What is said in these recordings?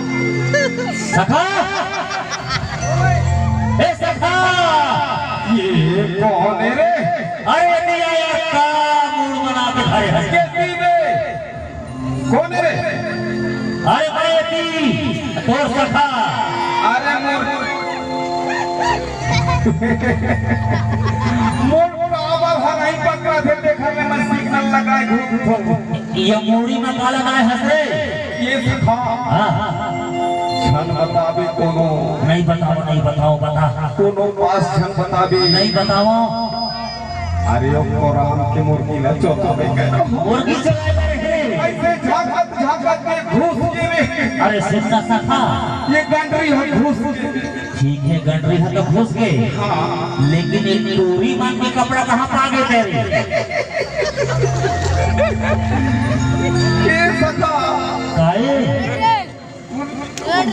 सखा ए सखा ये कौन है रे? अरे दिया यार का मूड बना के खड़े हैं कैसी रे? कौन है रे? अरे भाई ती तोर सखा अरे मोर बाबा नहीं पकड़ा थे देखा में मैं सिग्नल लगाए घूम ये मूड़ी में काला गाय हंस रे ये सिखा छन बताबे कोनो नहीं बताओ बता कोनो पास छन बताबे नहीं बताओ। अरे ओ राम के मुर्गी ना चौथा में कह मुर्गी चलाए रहे ऐसे झाकत में घुस के रे। अरे सिन्ना सखा ये गंडरी है घुस ठीक है गंडरी है तो घुस गए लेकिन एक टोरी मान के कपड़ा कहाँ पा गए तेरे ये सखा काहे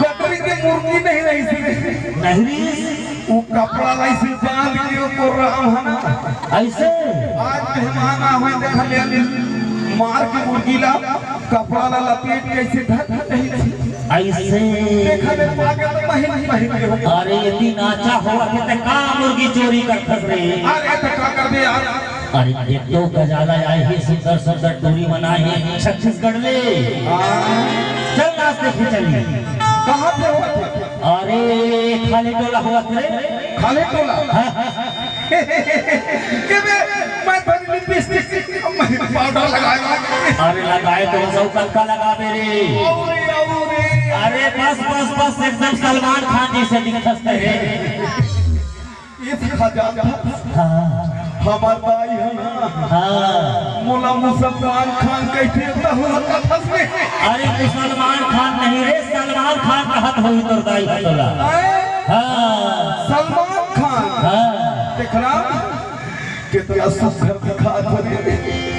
गंडरी के मुर्गी नहीं रही नहीं वो कपड़ा लाइसे बांध के ऊपर रहा हम ऐसे आज मेहमान आवे देखा ले मार के मुर्गी ला कपड़ा ला लपेट कैसे ढक नहीं ऐसे देखा ले मागे तो महीन अरे यदि नाचा हुआ के त का मुर्गी चोरी कर फस रे अरे तो का कर दे यार। अरे एक तो गजाला आए ही सुंदर सुंदर टोरी बनाए हैं छत्तीसगढ़ में चल नाचते फिर चलिए कहां पे हुआ था? अरे खाली टोला हुआ थे खाली टोला के मैं तो लिपस्टिक मैं पाउडर लगाया अरे लगाए तो सब का लगा मेरे अरे बस एकदम सलमान खान जैसे दिखत है ये खजान हमार भाई है मोला मुसलमान खान कैसे अरे मुसलमान खान नहीं रे सलमान खान कहत होई तोर दाई हतोला सलमान खान देखना कितना सुखर दिखा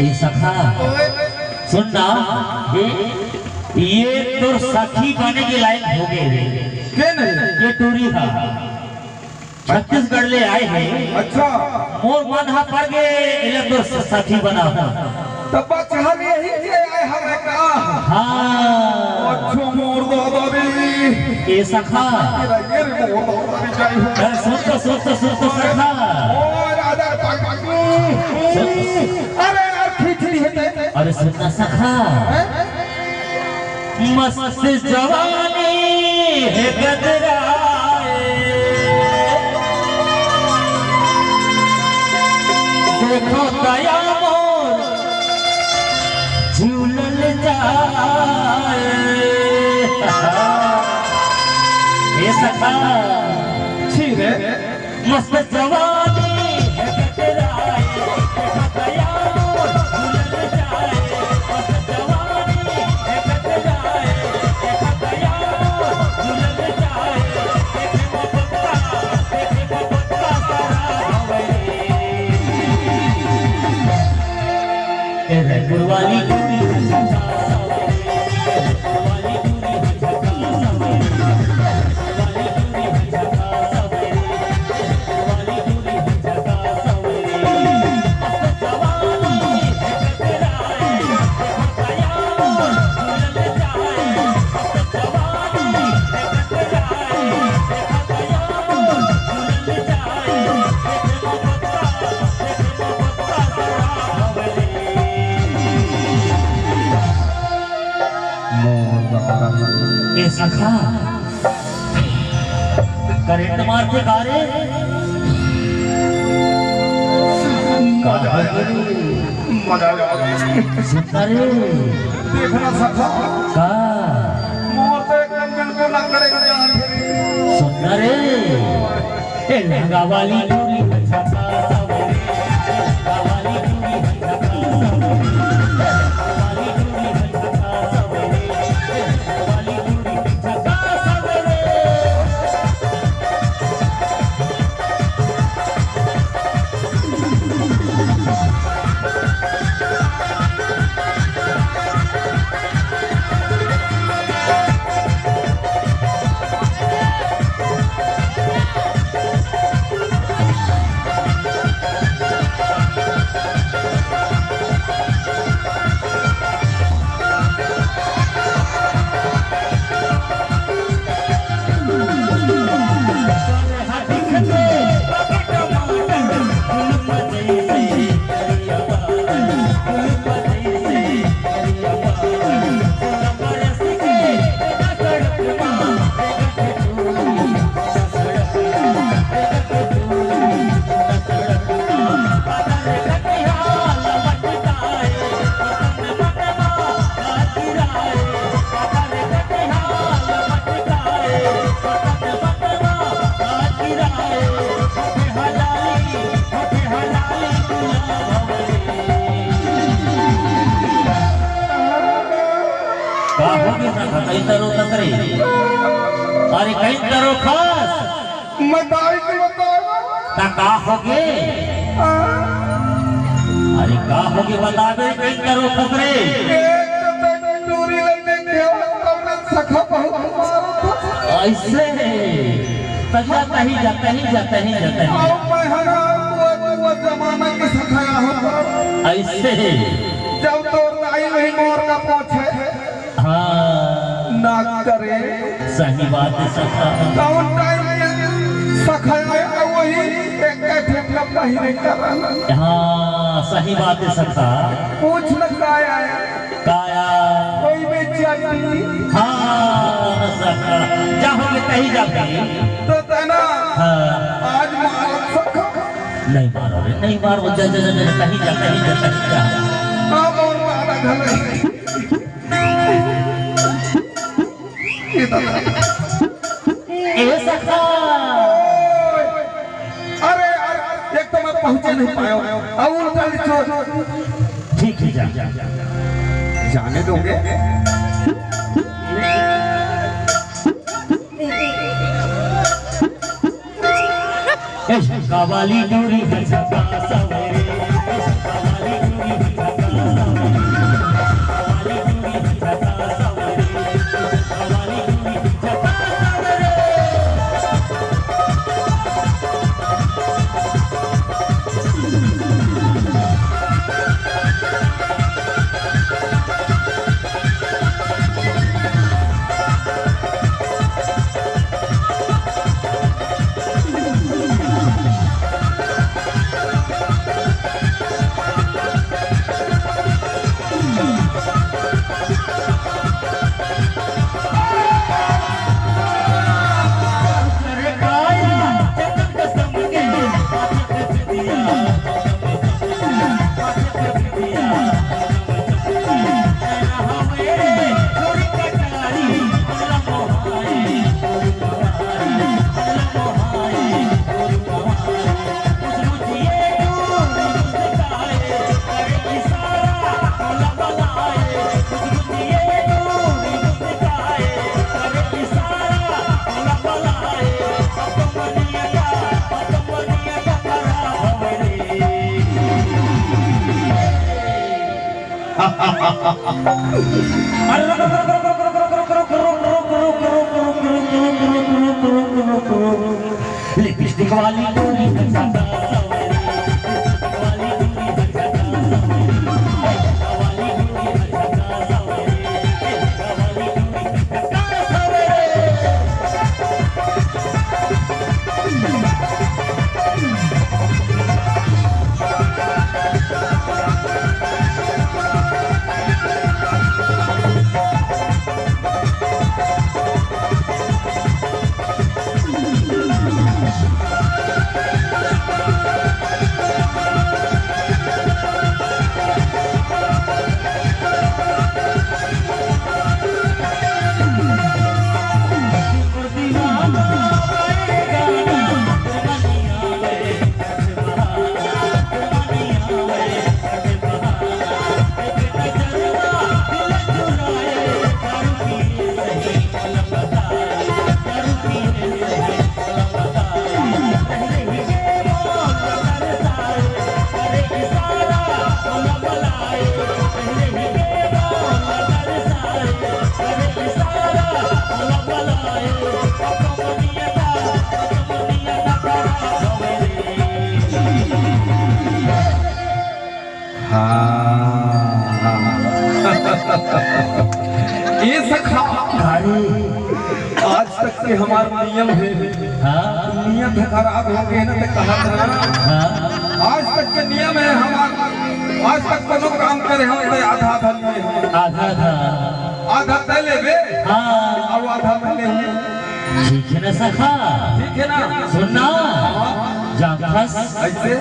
ये सखा सुनना ये तो सखी बने के लायक हो गए के नहीं ये टूरी था छत्तीसगढ़ ले आए हैं अच्छा मोर मन हा पड़ गए इले तो सखी बना तब बच्चा यही के आए हम का हाँ अच्छो मोर दादा ये सखा ये मोर दादा चाहिए सुन तो सखा ओ राजा अरे यार खिचड़ी है अरे सुनना सखा मस्त जवानी है गदराए देखो दया मोर झूलल जाए ये सखा छीरे मस्त जवानी है गदराए देखो दया मोर झूलल जाए मस्त जवानी है गदराए देखो दया मोर झूलल जाए देखे मोहब्बता सारा हवे गुरवाली सखा करेंट मारते कारे मजा आया मजा आया सुंदर देखना सखा का मोर तो एकदम बिल्कुल ना करेगा जान सुंदर ए लहंगा वाली डोरी अच्छा सवेरे लहंगा वाली डोरी अच्छा सवेरे लहंगा वाली डोरी अच्छा सवेरे कहीं तरो तकरे अरे कहीं तरो खास मदाई के बतावा का होगे अरे का होगे बता दे कहीं तरो खतरे एक तो डोरी लेने के हमने सखा बहुत ऐसे जाता ही जाता ही जाता ही जाता ही आओ मैं हरा वो जमाना के सखाया हो ऐसे जब तो नाई नहीं मोर का पोछे हाँ ना करे सही बात है सखा कौन टाइम सखाया वही एक ठेका पहिरे कराना हाँ सही बात है सखा पूछ न काया काया कोई बेचारी हाँ सखा जाओगे कहीं जाके तो तना हाँ आज मार सखा नहीं मारो रे नहीं मारो जा जा जा कहीं जा कहीं जा कहीं जा अब और मारा घले ए सखा अरे एक तो मैं पहुंचे नहीं पाया अब उनका ठीक है जा जाने दोगे कवाली डोरी सवेरे कवाली डोरी लिपस्टिक वाली डोरी ये सखा आज तक के हमारा नियम है, नियम खराब हो गए ना तो कहा था आज तक के नियम है हमारा, आज तक कोनो काम करे हम तो आधा आधा दे लेबे और आधा में ले ठीक है ना सखा, ठीक है ना। सुनना जाफस ऐसे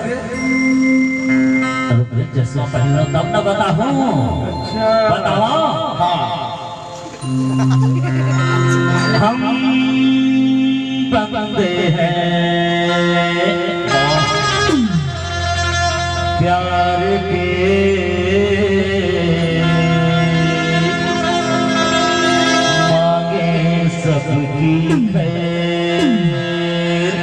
जैसे पहले तब न बताऊं, बताओ हम बंदे हैं प्यार के, मांगे सबकी खैर,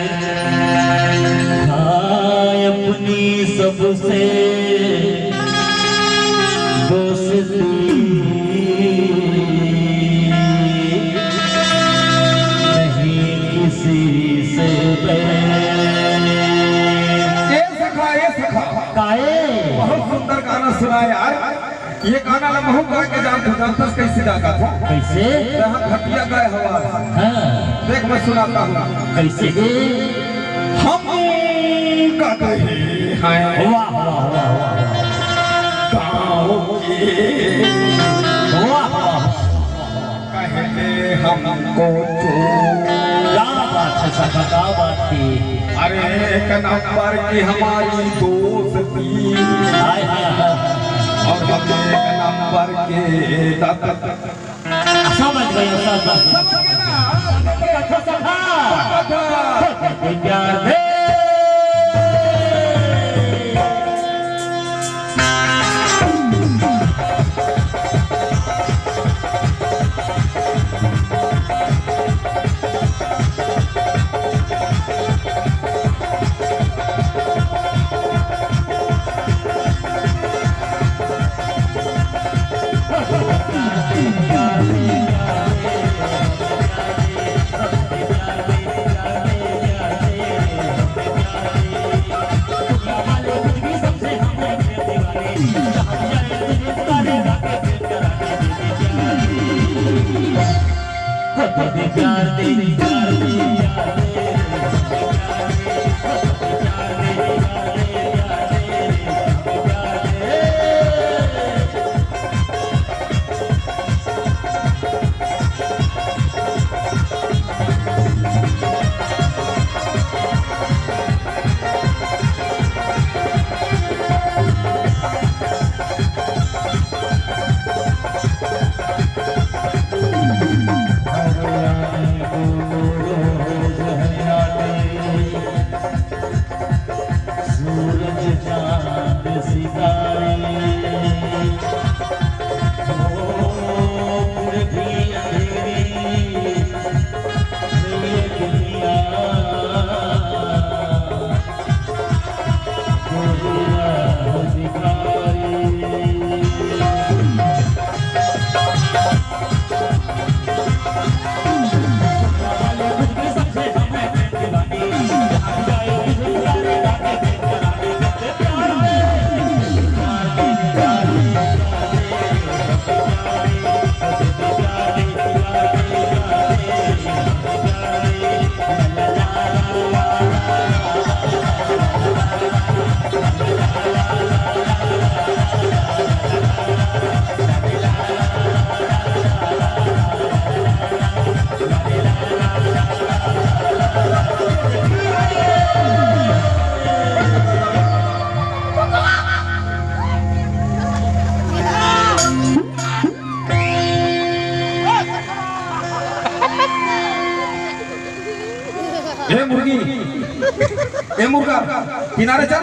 खाए अपनी सबसे दोस्ती, नहीं किसी से ये सखा काहे बहुत सुंदर गाना सुना यार। ये गाना ला महू गा के जानता कैसे जाता था, कैसे जहाँ खटिया गए हवा। देख मैं सुनाता हूँ कैसे हम कहते हैं वाह वाह वाह वाह गाँव के वाह वाह कहते हमको क्या बात है सखा, क्या बात थी। अरे एक नंबर की हमारी दोस्ती हाय हाय हाय, और हम एक नंबर के दादा। समझ गए सखा, प्यार दे प्यार दे ए मुर्गी, ए मुर्गा किनारे चल।